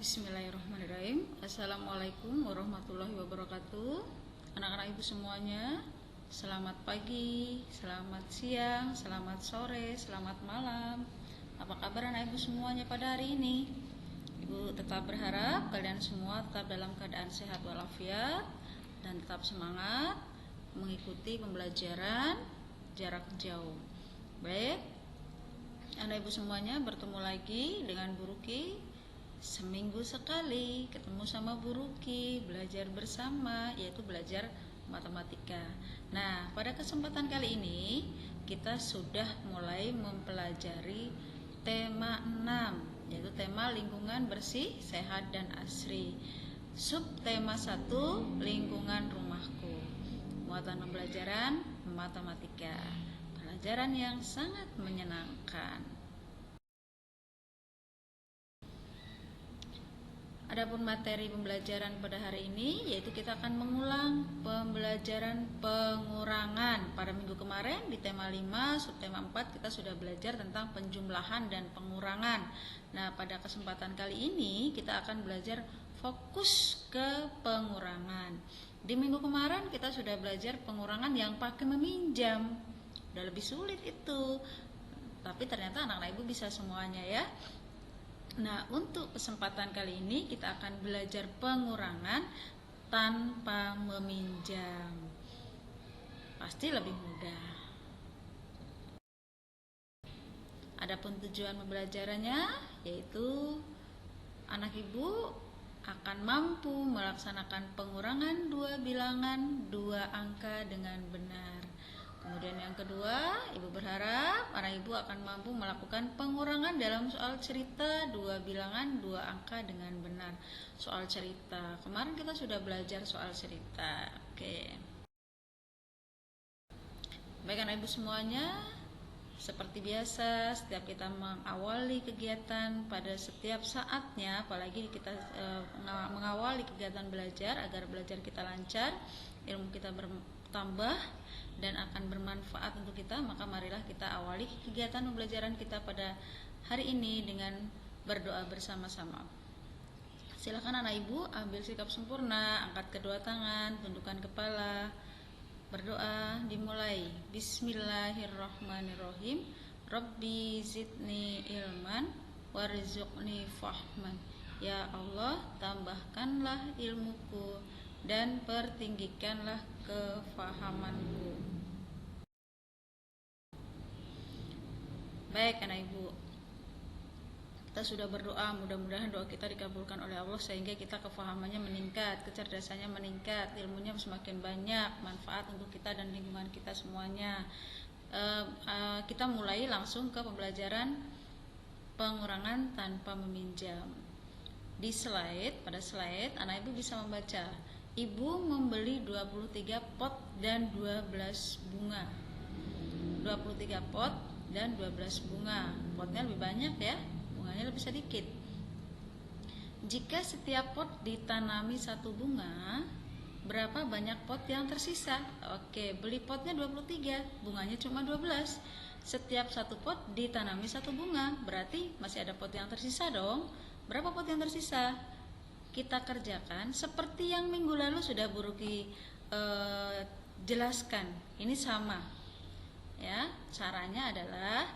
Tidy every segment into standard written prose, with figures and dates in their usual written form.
Bismillahirrahmanirrahim. Assalamualaikum warahmatullahi wabarakatuh. Anak-anak ibu semuanya, selamat pagi, selamat siang, selamat sore, selamat malam. Apa kabar anak ibu semuanya pada hari ini? Ibu tetap berharap kalian semua tetap dalam keadaan sehat walafiat dan tetap semangat mengikuti pembelajaran jarak jauh. Baik, anak ibu semuanya, bertemu lagi dengan Bu Ruki. Seminggu sekali ketemu sama Bu Ruki, belajar bersama, yaitu belajar matematika. Nah, pada kesempatan kali ini kita sudah mulai mempelajari tema 6, yaitu tema lingkungan bersih, sehat, dan asri. Subtema 1, lingkungan rumahku. Muatan pembelajaran matematika. Pelajaran yang sangat menyenangkan. Adapun materi pembelajaran pada hari ini yaitu kita akan mengulang pembelajaran pengurangan. Pada minggu kemarin di tema 5, subtema 4 kita sudah belajar tentang penjumlahan dan pengurangan. Nah, pada kesempatan kali ini kita akan belajar fokus ke pengurangan. Di minggu kemarin kita sudah belajar pengurangan yang pakai meminjam. Udah lebih sulit itu. Tapi ternyata anak-anak ibu bisa semuanya ya. Nah, untuk kesempatan kali ini kita akan belajar pengurangan tanpa meminjam. Pasti lebih mudah. Adapun tujuan pembelajarannya yaitu anak ibu akan mampu melaksanakan pengurangan dua bilangan, dua angka dengan benar. Kemudian yang kedua, ibu berharap anak ibu akan mampu melakukan pengurangan dalam soal cerita dua bilangan, dua angka dengan benar. Soal cerita, kemarin kita sudah belajar soal cerita. Oke. Baik anak ibu semuanya, seperti biasa setiap kita mengawali kegiatan pada setiap saatnya, apalagi kita mengawali kegiatan belajar agar belajar kita lancar, ilmu kita bertambah dan akan bermanfaat untuk kita, maka marilah kita awali kegiatan pembelajaran kita pada hari ini dengan berdoa bersama-sama. Silakan anak ibu ambil sikap sempurna, angkat kedua tangan, tundukkan kepala, berdoa dimulai. Bismillahirrahmanirrahim. Rabbi zidni ilman warzuqni fahman. Ya Allah, tambahkanlah ilmuku dan pertinggikanlah kefahamanku. Baik anak ibu, kita sudah berdoa, mudah-mudahan doa kita dikabulkan oleh Allah sehingga kita kefahamannya meningkat, kecerdasannya meningkat, ilmunya semakin banyak, manfaat untuk kita dan lingkungan kita semuanya. Kita mulai langsung ke pembelajaran pengurangan tanpa meminjam. Di pada slide anak ibu bisa membaca, ibu membeli 23 pot dan 12 bunga. 23 pot dan 12 bunga. Potnya lebih banyak ya, bunganya lebih sedikit. Jika setiap pot ditanami satu bunga, berapa banyak pot yang tersisa? Oke, beli potnya 23, bunganya cuma 12. Setiap satu pot ditanami satu bunga, berarti masih ada pot yang tersisa dong. Berapa pot yang tersisa? Kita kerjakan seperti yang minggu lalu sudah Bu Ruki jelaskan. Ini sama ya, caranya adalah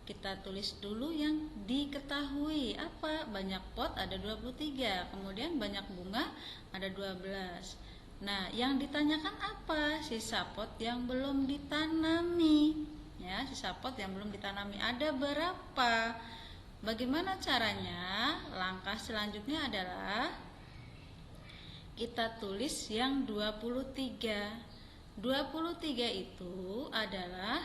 kita tulis dulu yang diketahui. Apa? Banyak pot ada 23, kemudian banyak bunga ada 12. Nah, yang ditanyakan apa? Sisa pot yang belum ditanami ya, sisa pot yang belum ditanami ada berapa? Bagaimana caranya? Langkah selanjutnya adalah kita tulis yang 23. 23 itu adalah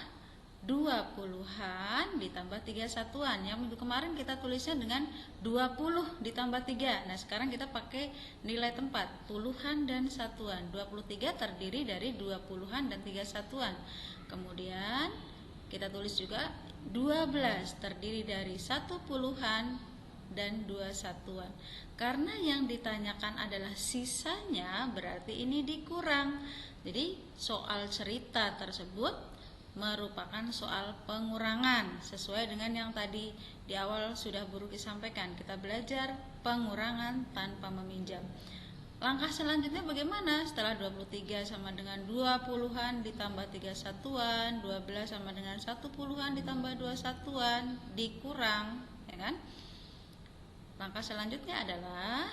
20-an ditambah 3 satuan. Yang minggu kemarin kita tulisnya dengan 20 ditambah 3. Nah, sekarang kita pakai nilai tempat, puluhan dan satuan. 23 terdiri dari 20-an dan 3 satuan. Kemudian kita tulis juga 12 terdiri dari 1 puluhan dan 2 satuan. Karena yang ditanyakan adalah sisanya, berarti ini dikurang. Jadi soal cerita tersebut merupakan soal pengurangan sesuai dengan yang tadi di awal sudah Bu Ruki sampaikan. Kita belajar pengurangan tanpa meminjam. Langkah selanjutnya bagaimana? Setelah 23 sama dengan 20-an ditambah 3 satuan, 12 sama dengan 1 puluhan ditambah 2 satuan, dikurang, ya kan? Langkah selanjutnya adalah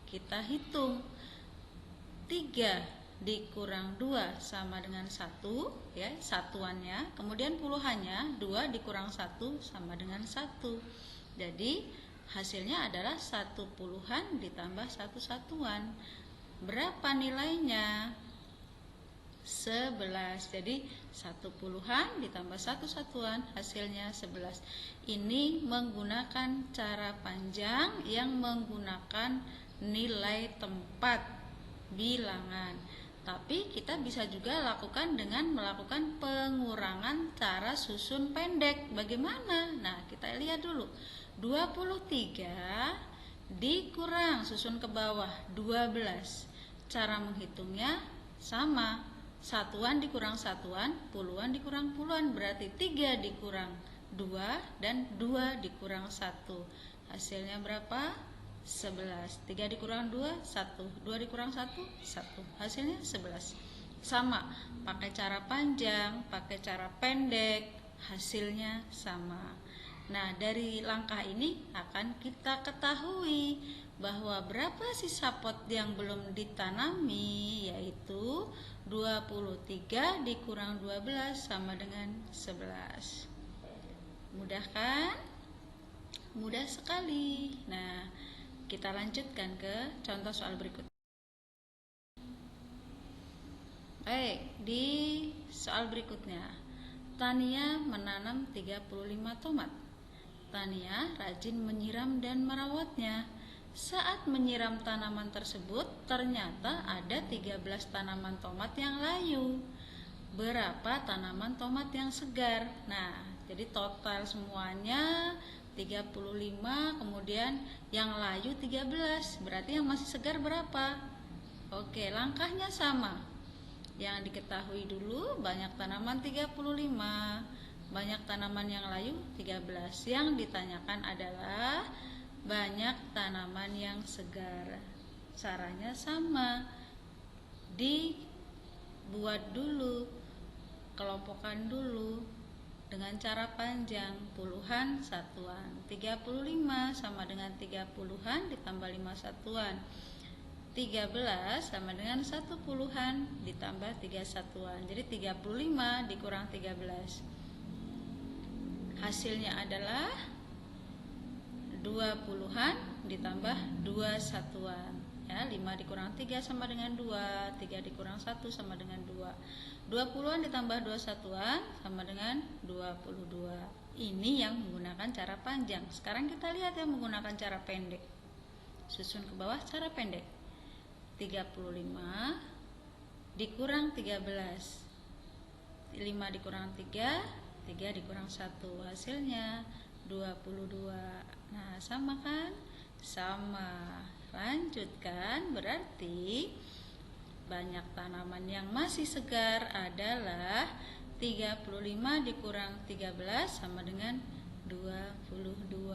kita hitung 3 dikurang 2 sama dengan 1, ya, satuannya. Kemudian puluhannya 2 dikurang 1 sama dengan 1. Jadi hasilnya adalah 1 puluhan ditambah 1 satuan. Berapa nilainya? 11. Jadi 1 puluhan ditambah 1 satuan hasilnya 11. Ini menggunakan cara panjang yang menggunakan nilai tempat bilangan. Tapi kita bisa juga lakukan dengan melakukan pengurangan cara susun pendek. Bagaimana? Nah, kita lihat dulu. 23 dikurang susun ke bawah 12. Cara menghitungnya sama. Satuan dikurang satuan, puluhan dikurang puluhan, berarti 3 dikurang 2 dan 2 dikurang 1. Hasilnya berapa? 11. 3 dikurang 2, 1. 2 dikurang 1, 1. Hasilnya 11. Sama, pakai cara panjang, pakai cara pendek, hasilnya sama. Nah, dari langkah ini akan kita ketahui bahwa berapa sisa pot yang belum ditanami, yaitu 23 dikurang 12 sama dengan 11. Mudah kan? Mudah sekali. Nah, kita lanjutkan ke contoh soal berikut. Baik, di soal berikutnya, Tania menanam 35 tomat. Tania rajin menyiram dan merawatnya. Saat menyiram tanaman tersebut, ternyata ada 13 tanaman tomat yang layu. Berapa tanaman tomat yang segar? Nah, jadi total semuanya 35, kemudian yang layu 13. Berarti yang masih segar berapa? Oke, langkahnya sama. Yang diketahui dulu, banyak tanaman 35, banyak tanaman yang layu 13. Yang ditanyakan adalah banyak tanaman yang segar. Caranya sama. Dibuat dulu, kelompokkan dulu dengan cara panjang, puluhan satuan. 35 sama dengan 3 puluhan ditambah 5 satuan. 13 sama dengan 1 puluhan ditambah 3 satuan. Jadi 35 dikurang 13. Hasilnya adalah 2 puluhan ditambah 2 satuan. Ya, 5 dikurang 3 sama dengan 2, 3 dikurang 1 sama dengan 2. 2 puluhan ditambah 2 satuan sama dengan 22. Ini yang menggunakan cara panjang. Sekarang kita lihat yang menggunakan cara pendek. Susun ke bawah cara pendek. 35 dikurang 13. 5 dikurang 3, 3 dikurang 1. Hasilnya 22. Nah, sama kan? Sama. Lanjutkan, berarti banyak tanaman yang masih segar adalah 35 dikurang 13 sama dengan 22.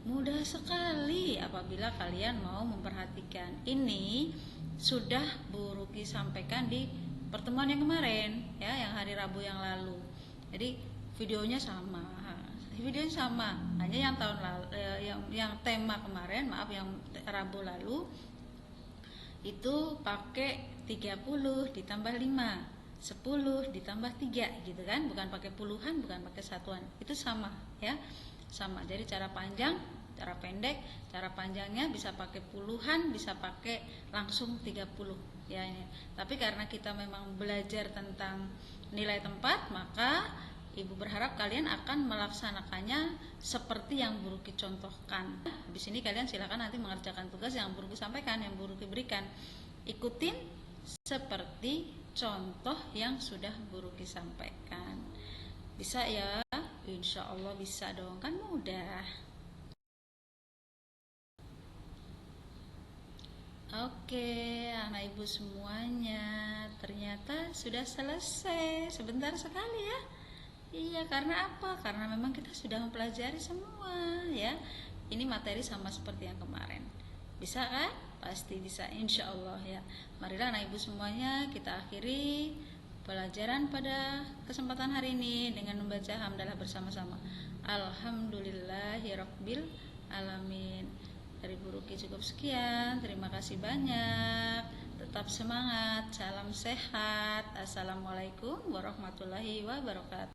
Mudah sekali apabila kalian mau memperhatikan. Ini sudah Bu Ruki sampaikan di pertemuan yang kemarin, ya, yang hari Rabu yang lalu. Jadi videonya sama. Videonya sama, hanya yang tahun lalu, yang tema kemarin, maaf, yang Rabu lalu itu pakai 30 ditambah 5, 10 ditambah 3 gitu kan, bukan pakai puluhan, bukan pakai satuan. Itu sama, ya. Sama. Jadi cara panjang, cara pendek. Cara panjangnya bisa pakai puluhan, bisa pakai langsung 30, ya ini. Tapi karena kita memang belajar tentang nilai tempat, maka Ibu berharap kalian akan melaksanakannya seperti yang Bu Ruki contohkan. Habis ini kalian silakan nanti mengerjakan tugas yang Bu Ruki sampaikan, yang Bu Ruki berikan. Ikutin seperti contoh yang sudah Bu Ruki sampaikan. Bisa ya? Insya Allah bisa dong, kan mudah. Oke, anak ibu semuanya, ternyata sudah selesai. Sebentar sekali ya. Iya, karena apa? Karena memang kita sudah mempelajari semua, ya. ini materi sama seperti yang kemarin. Bisa kan? Pasti bisa, insya Allah ya. Marilah anak ibu semuanya kita akhiri pelajaran pada kesempatan hari ini dengan membaca hamdalah bersama-sama. Alhamdulillahirabbil alamin. Dari Bu Ruki cukup sekian. Terima kasih banyak. Tetap semangat. Salam sehat. Assalamualaikum warahmatullahi wabarakatuh.